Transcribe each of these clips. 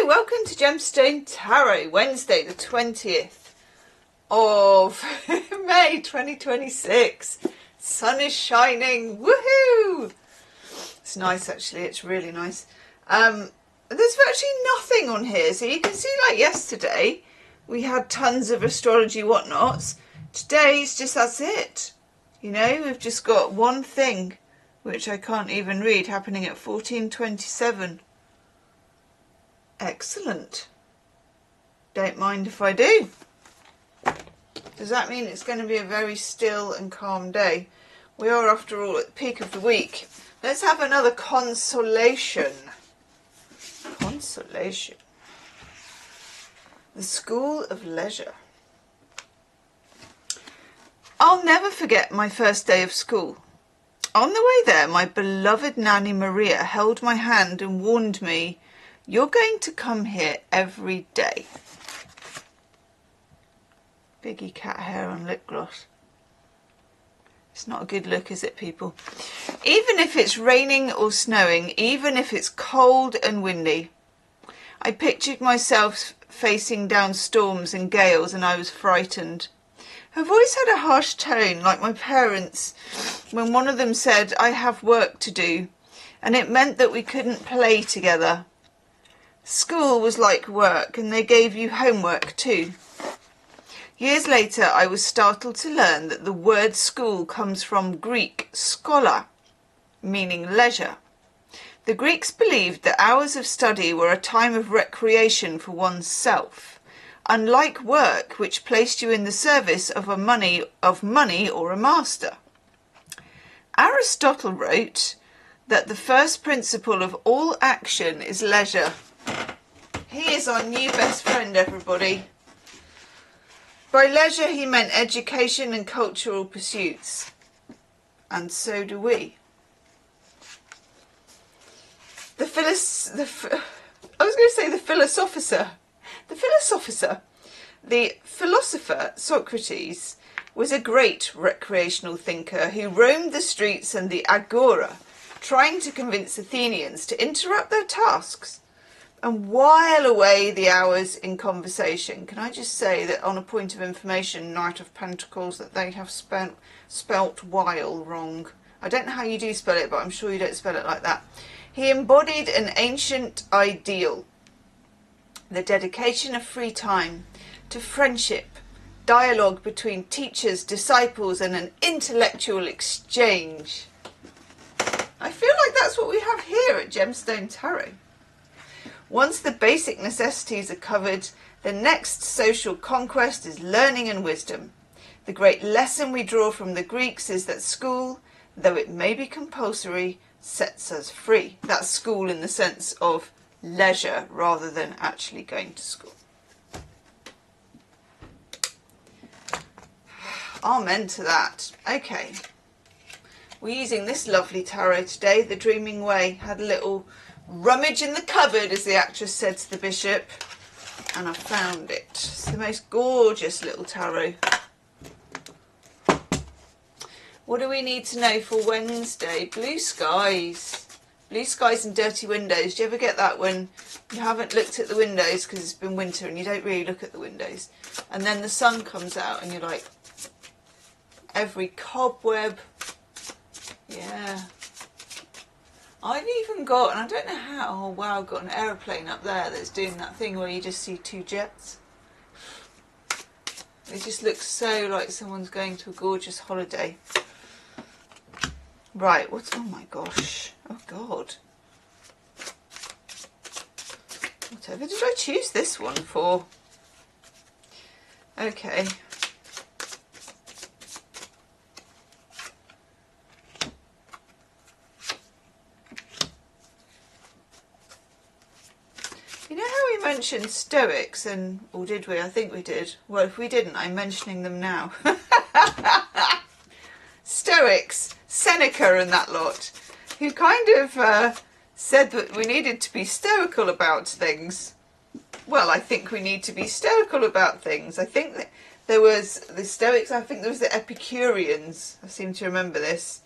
welcome to Gemstone Tarot, Wednesday the 20th of May 2026. Sun is shining, woohoo! It's nice actually, it's really nice. There's virtually nothing on here, so you can see like yesterday we had tons of astrology whatnots. Today's just that's it. You know, we've just got one thing, which I can't even read, happening at 14:27. Excellent. Don't mind if I do. Does that mean it's going to be a very still and calm day? We are, after all, at the peak of the week. Let's have another consolation. Consolation. The School of Leisure. I'll never forget my first day of school. On the way there, my beloved Nanny Maria held my hand and warned me, "You're going to come here every day." Biggie cat hair on lip gloss. It's not a good look, is it, people? Even if it's raining or snowing, even if it's cold and windy. I pictured myself facing down storms and gales, and I was frightened. Her voice had a harsh tone, like my parents, when one of them said, "I have work to do," and it meant that we couldn't play together. School was like work, and they gave you homework too. Years later, I was startled to learn that the word school comes from Greek schola, meaning leisure. The Greeks believed that hours of study were a time of recreation for oneself, unlike work, which placed you in the service of money or a master. Aristotle wrote that the first principle of all action is leisure. He is our new best friend, everybody. By leisure, he meant education and cultural pursuits. And so do we. The philosopher Socrates was a great recreational thinker who roamed the streets and the agora, trying to convince Athenians to interrupt their tasks and while away the hours in conversation. Can I just say that on a point of information, Knight of Pentacles, that they have spelt while wrong. I don't know how you do spell it, but I'm sure you don't spell it like that. He embodied an ancient ideal, the dedication of free time to friendship, dialogue between teachers, disciples, and an intellectual exchange. I feel like that's what we have here at Gemstone Tarot. Once the basic necessities are covered, the next social conquest is learning and wisdom. The great lesson we draw from the Greeks is that school, though it may be compulsory, sets us free. That's school in the sense of leisure rather than actually going to school. Amen to that. Okay. We're using this lovely tarot today, The Dreaming Way. Had a little rummage in the cupboard, as the actress said to the bishop, and I found it. It's the most gorgeous little tarot. What do we need to know for Wednesday? Blue skies. Blue skies and dirty windows. Do you ever get that when you haven't looked at the windows because it's been winter and you don't really look at the windows, and then the sun comes out and you're like, every cobweb. Yeah. I've even got, and I don't know how, oh wow, I've got an aeroplane up there that's doing that thing where you just see two jets. It just looks so like someone's going to a gorgeous holiday. Right, oh my gosh, oh God. Whatever did I choose this one for? Okay. You know how we mentioned Stoics, or did we? I think we did. Well, if we didn't, I'm mentioning them now. Stoics, Seneca and that lot, who kind of said that we needed to be stoical about things. Well, I think we need to be stoical about things. I think that there was the Stoics, I think there was the Epicureans. I seem to remember this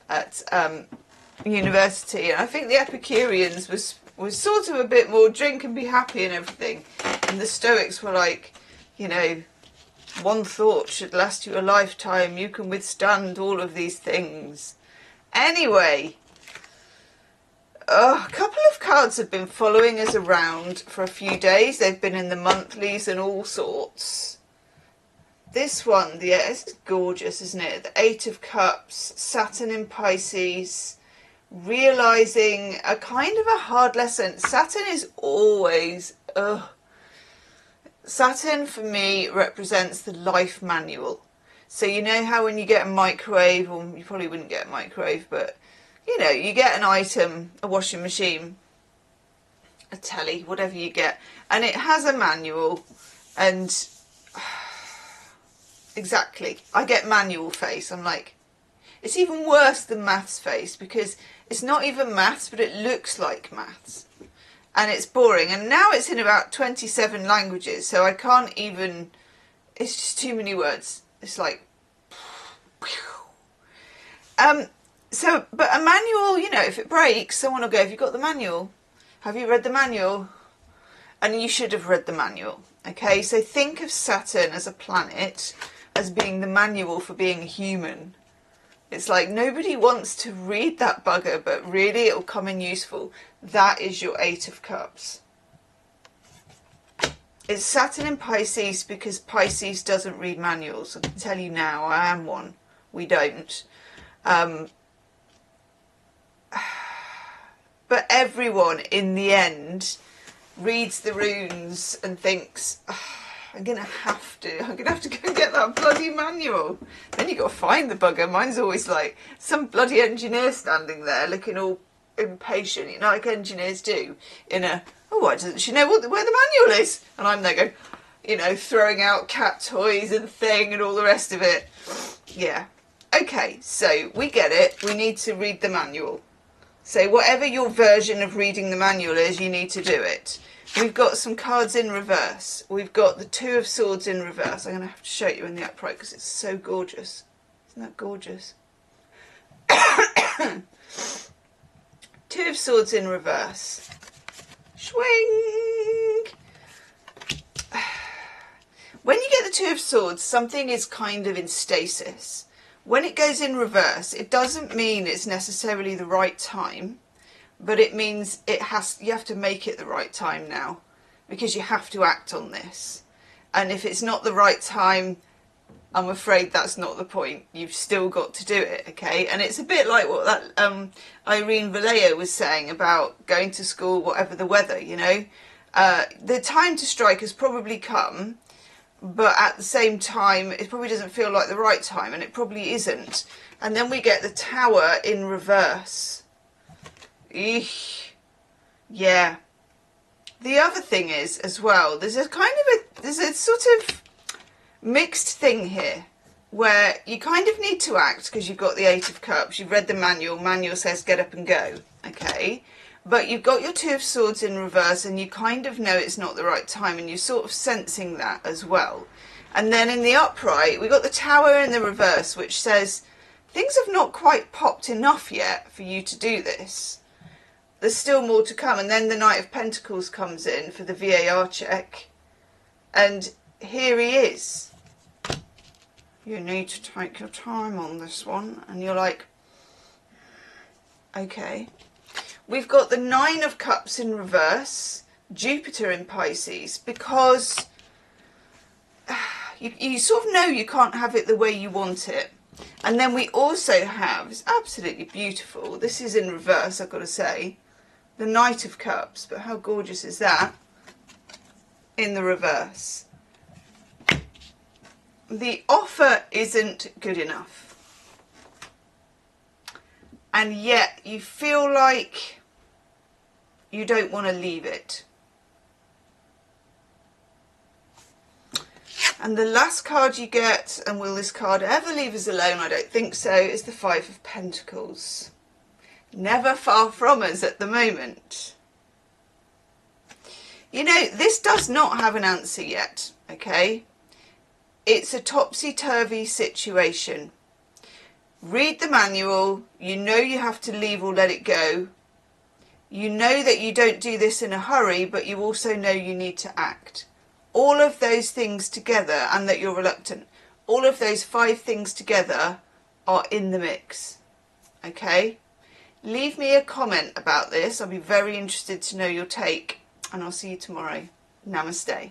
at university. And I think the Epicureans was was sort of a bit more drink and be happy and everything. And the Stoics were like, you know, one thought should last you a lifetime. You can withstand all of these things. Anyway, a couple of cards have been following us around for a few days. They've been in the monthlies and all sorts. This one, this is gorgeous, isn't it? The Eight of Cups, Saturn in Pisces, realising a kind of a hard lesson. Saturn is always, Saturn for me represents the life manual. So you know how when you get a microwave, or you probably wouldn't get a microwave, but you know, you get an item, a washing machine, a telly, whatever you get, and it has a manual, and exactly, I get manual face. I'm like, it's even worse than maths face, because it's not even maths, but it looks like maths. And it's boring. And now it's in about 27 languages, so I can't even, it's just too many words. It's like, so, but a manual, you know, if it breaks, someone will go, have you got the manual? Have you read the manual? And you should have read the manual. Okay, so think of Saturn as a planet, as being the manual for being a human. It's like nobody wants to read that bugger, but really it'll come in useful. That is your Eight of Cups. It's Saturn in Pisces because Pisces doesn't read manuals. I can tell you now, I am one. We don't. But everyone in the end reads the runes and thinks, I'm going to have to go and get that bloody manual. Then you got to find the bugger. Mine's always like some bloody engineer standing there looking all impatient, you know, like engineers do, in a, oh, why doesn't she know where the manual is? And I'm there going, you know, throwing out cat toys and thing and all the rest of it. Yeah. Okay, so we get it. We need to read the manual. So whatever your version of reading the manual is, you need to do it. We've got some cards in reverse. We've got the Two of Swords in reverse. I'm going to have to show you in the upright because it's so gorgeous. Isn't that gorgeous? Two of Swords in reverse. Swing! When you get the Two of Swords, something is kind of in stasis. When it goes in reverse, it doesn't mean it's necessarily the right time, but it means you have to make it the right time now, because you have to act on this. And if it's not the right time, I'm afraid that's not the point. You've still got to do it, okay? And it's a bit like what that Irene Vallejo was saying about going to school, whatever the weather, you know? The time to strike has probably come, but at the same time, it probably doesn't feel like the right time, and it probably isn't. And then we get the Tower in reverse. Eesh. Yeah. The other thing is, as well, there's a sort of mixed thing here, where you kind of need to act because you've got the Eight of Cups, you've read the manual, manual says get up and go, okay? But you've got your Two of Swords in reverse and you kind of know it's not the right time, and you're sort of sensing that as well. And then in the upright, we've got the Tower in the reverse, which says things have not quite popped enough yet for you to do this. There's still more to come. And then the Knight of Pentacles comes in for the VAR check. And here he is. You need to take your time on this one. And you're like, okay. We've got the Nine of Cups in reverse, Jupiter in Pisces, because you sort of know you can't have it the way you want it. And then we also have, it's absolutely beautiful, this is in reverse, I've got to say, the Knight of Cups, but how gorgeous is that in the reverse? The offer isn't good enough. And yet you feel like you don't want to leave it. And the last card you get, and will this card ever leave us alone? I don't think so, is the Five of Pentacles. Never far from us at the moment. You know, this does not have an answer yet, okay? It's a topsy-turvy situation. Read the manual, you know you have to leave or let it go. You know that you don't do this in a hurry, but you also know you need to act. All of those things together, and that you're reluctant, all of those 5 things together are in the mix. Okay? Leave me a comment about this. I'll be very interested to know your take, and I'll see you tomorrow. Namaste.